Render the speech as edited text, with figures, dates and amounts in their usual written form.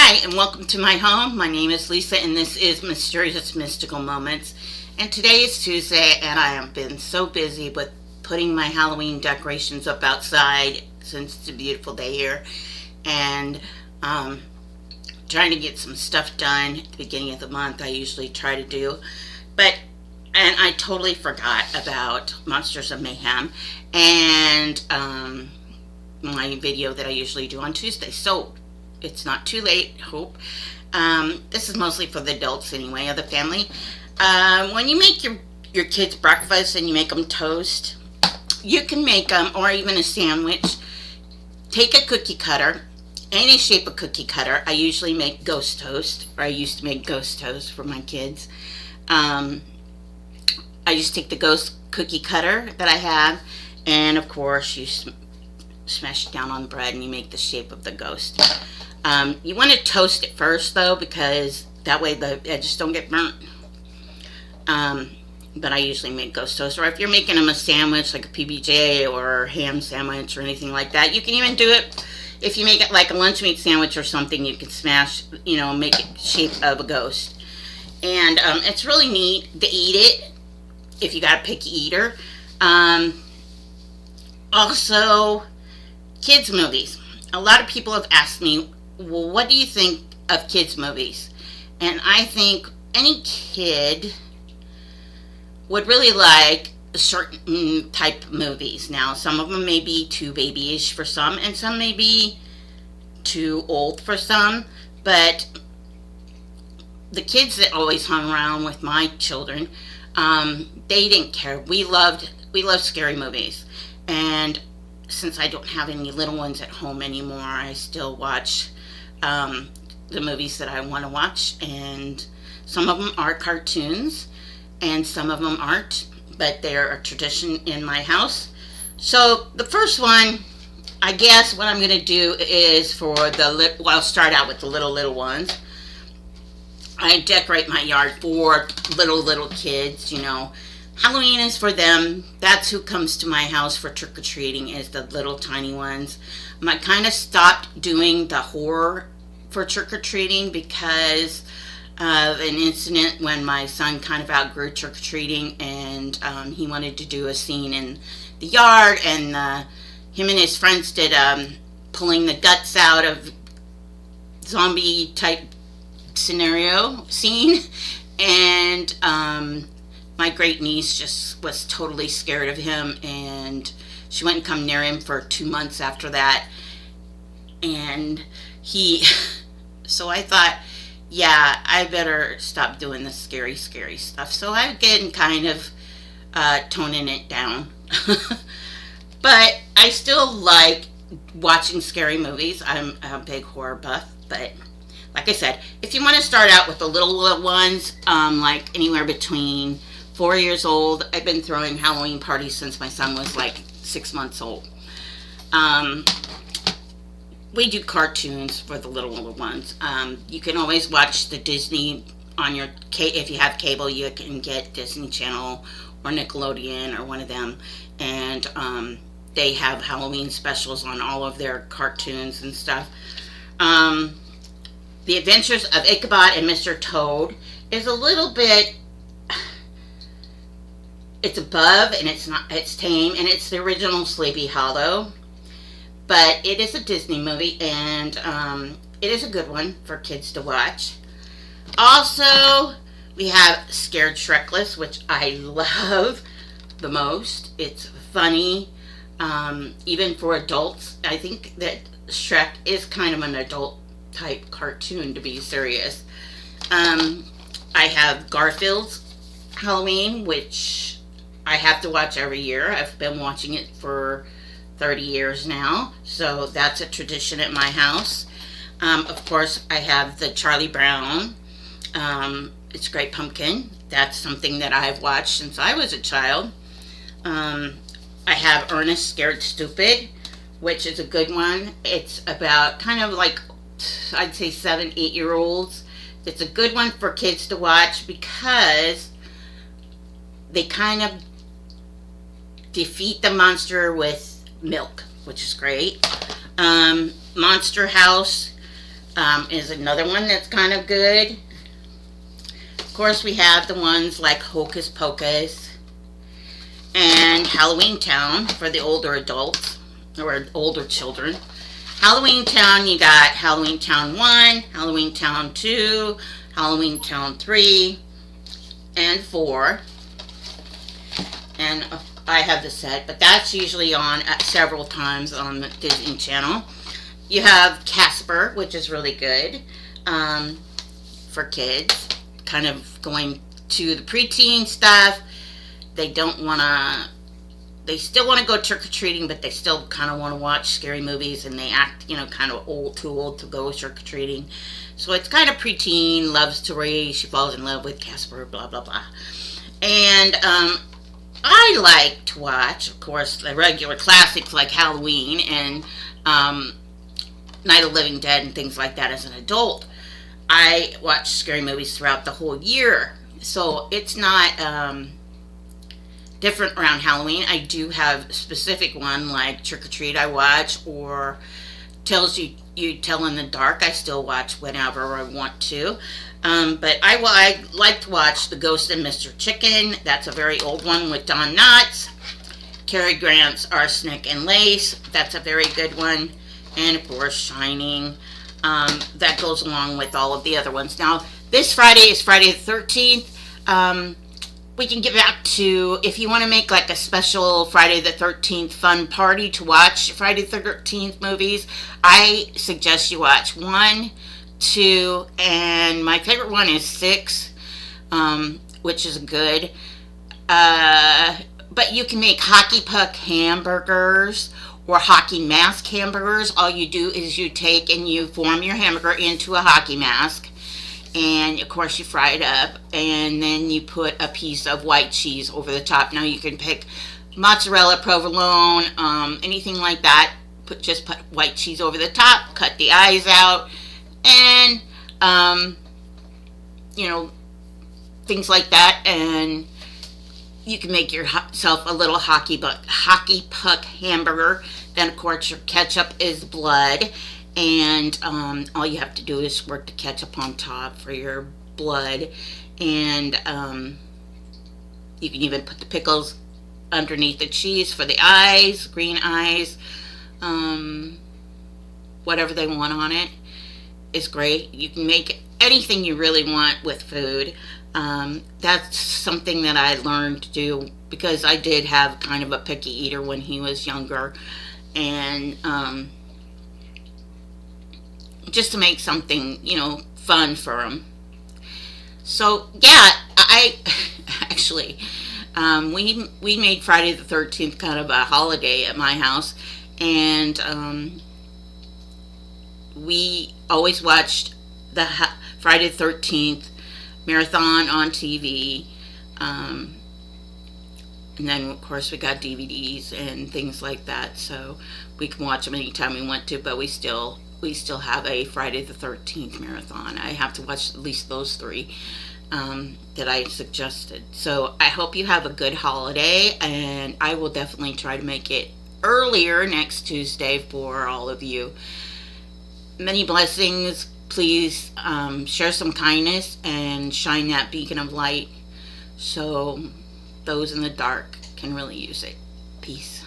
Hi, and welcome to my home. My name is Lisa, and this is Mysterious Mystical Moments. And today is Tuesday, and I have been so busy with putting my Halloween decorations up outside since it's a beautiful day here, and trying to get some stuff done at the beginning of the month. I usually try to do, and I totally forgot about Monsters of Mayhem and my video that I usually do on Tuesday. So it's not too late, hope. This is mostly for the adults anyway, of the family. When you make your kids breakfast and you make them toast, you can make them, or even a sandwich. Take a cookie cutter, any shape of cookie cutter. I usually make ghost toast, or I used to make ghost toast for my kids. I just take the ghost cookie cutter that I have, and of course you smash it down on the bread and you make the shape of the ghost. You want to toast it first though, because that way the edges don't get burnt. But I usually make ghost toast. Or if you're making them a sandwich, like a PBJ or ham sandwich or anything like that, you can even do it. If you make it like a lunch meat sandwich or something, you can smash, make it shape of a ghost. And it's really neat to eat it if you got a picky eater. Also, kids movies. A lot of people have asked me, well, what do you think of kids movies? And I think any kid would really like certain type of movies. Now, some of them may be too babyish for some, and some may be too old for some, but the kids that always hung around with my children, they didn't care. We loved scary movies. And since I don't have any little ones at home anymore, I still watch the movies that I want to watch, and some of them are cartoons and some of them aren't, but they're a tradition in my house. So the first one, I guess what I'm going to do is I'll start out with the little ones. I decorate my yard for little kids. Halloween is for them. That's who comes to my house for trick-or-treating, is the little tiny ones. I kind of stopped doing the horror for trick-or-treating because of an incident when my son kind of outgrew trick-or-treating, and he wanted to do a scene in the yard, and him and his friends did pulling the guts out of zombie type scenario scene, and my great niece just was totally scared of him, and she wouldn't come near him for 2 months after that. And so I thought, yeah, I better stop doing the scary stuff. So I've been kind of toning it down. But I still like watching scary movies. I'm a big horror buff, but like I said, if you want to start out with the little ones, like anywhere between 4 years old. I've been throwing Halloween parties since my son was like 6 months old. We do cartoons for the little ones. You can always watch the Disney on your if you have cable. You can get Disney Channel or Nickelodeon or one of them, and they have Halloween specials on all of their cartoons and stuff. The Adventures of Ichabod and Mr. Toad is a little bit. It's above, and it's tame, and it's the original Sleepy Hollow. But it is a Disney movie, and it is a good one for kids to watch. Also, we have Scared Shrekless, which I love the most. It's funny, even for adults. I think that Shrek is kind of an adult type cartoon, to be serious. I have Garfield's Halloween, which I have to watch every year. I've been watching it for 30 years now, so that's a tradition at my house. Of course, I have the Charlie Brown. It's Great Pumpkin. That's something that I've watched since I was a child. I have Ernest Scared Stupid, which is a good one. It's about kind of like, I'd say 7, 8-year-olds. It's a good one for kids to watch because they kind of defeat the monster with milk, which is great. Monster House. is another one that's kind of good. Of course, we have the ones like Hocus Pocus and Halloween Town for the older adults or older children. Halloween Town, you got Halloween Town 1, Halloween Town 2, Halloween Town 3, and 4. And I have the set, but that's usually on at several times on the Disney Channel. You have Casper, which is really good for kids, kind of going to the preteen stuff. They don't want to, they still want to go trick-or-treating, but they still kind of want to watch scary movies, and they act, kind of too old to go trick-or-treating. So it's kind of preteen, love story, she falls in love with Casper, blah, blah, blah. And I like to watch, of course, the regular classics like Halloween and Night of the Living Dead and things like that as an adult. I watch scary movies throughout the whole year, so it's not different around Halloween. I do have a specific one like Trick or Treat I watch, or Tells You Tell in the Dark I still watch whenever I want to. But I like to watch The Ghost and Mr. Chicken. That's a very old one with Don Knotts. Cary Grant's Arsenic and Lace. That's a very good one. And of course Shining. That goes along with all of the other ones. Now this Friday is Friday the 13th. We can give out to, if you want to make like a special Friday the 13th fun party to watch Friday the 13th movies, I suggest you watch 1, 2, and my favorite one is 6, which is good. But you can make hockey puck hamburgers or hockey mask hamburgers. All you do is you take and you form your hamburger into a hockey mask. And of course you fry it up, and then you put a piece of white cheese over the top. Now you can pick mozzarella, provolone, anything like that. Just put white cheese over the top, cut the eyes out, and things like that. And you can make yourself a little hockey puck hamburger. Then of course your ketchup is blood. And all you have to do is squirt the ketchup on top for your blood. And you can even put the pickles underneath the cheese for the eyes, green eyes. Whatever they want on it is great. You can make anything you really want with food. That's something that I learned to do because I did have kind of a picky eater when he was younger. And just to make something, fun for him. So yeah, I actually we made Friday the 13th kind of a holiday at my house, and we always watched the Friday the 13th marathon on TV. And then of course we got DVDs and things like that, so we can watch them anytime we want to. But we still have a Friday the 13th marathon. I have to watch at least those 3 that I suggested. So I hope you have a good holiday, and I will definitely try to make it earlier next Tuesday for all of you. Many blessings. Please share some kindness and shine that beacon of light so those in the dark can really use it. Peace.